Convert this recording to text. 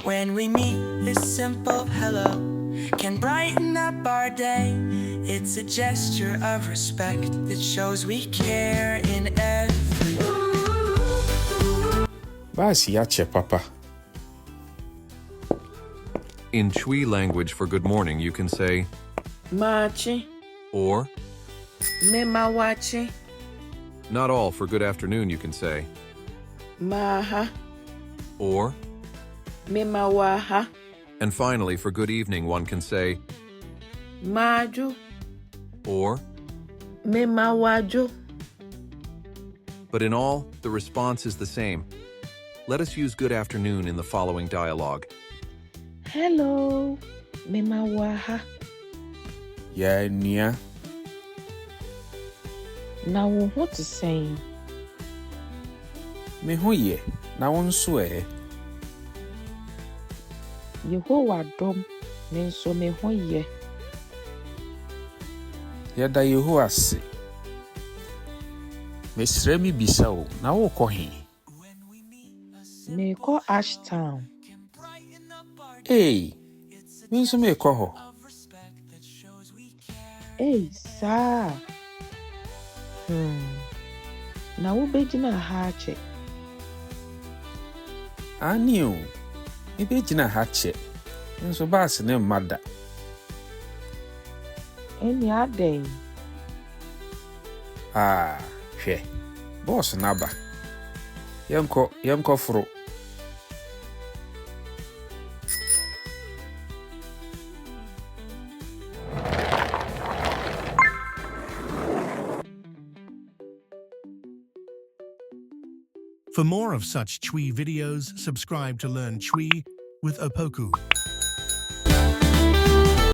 When we meet, this simple hello can brighten up our day. It's a gesture of respect that shows we care in every Basi yache papa. In Chui language for good morning, you can say Machi, or. Memawachi, Not all for good afternoon, you can say Maha, or. Memawaha, And finally, for good evening, one can say Maju, or. Memawaju. But in all, the response is the same. Let us use good afternoon in the following dialogue. Hello, Memawaha. Ya nia. Now what is saying? Me ho ye. Na won so Yehowa dom, me so me ho ye. Yada Yehowa se. Me sre mi bisa o. Na wo ko he. Me ko Ashtown. Hey. Me so me ko ho. Hey, sir. Na wo begina ha che. Ani o. Me be gina ha che. Nso baas ne mada. Any aday. Hwe. Boss naba. Yemko fro. For more of such Chui videos, subscribe to Learn Chui with Opoku.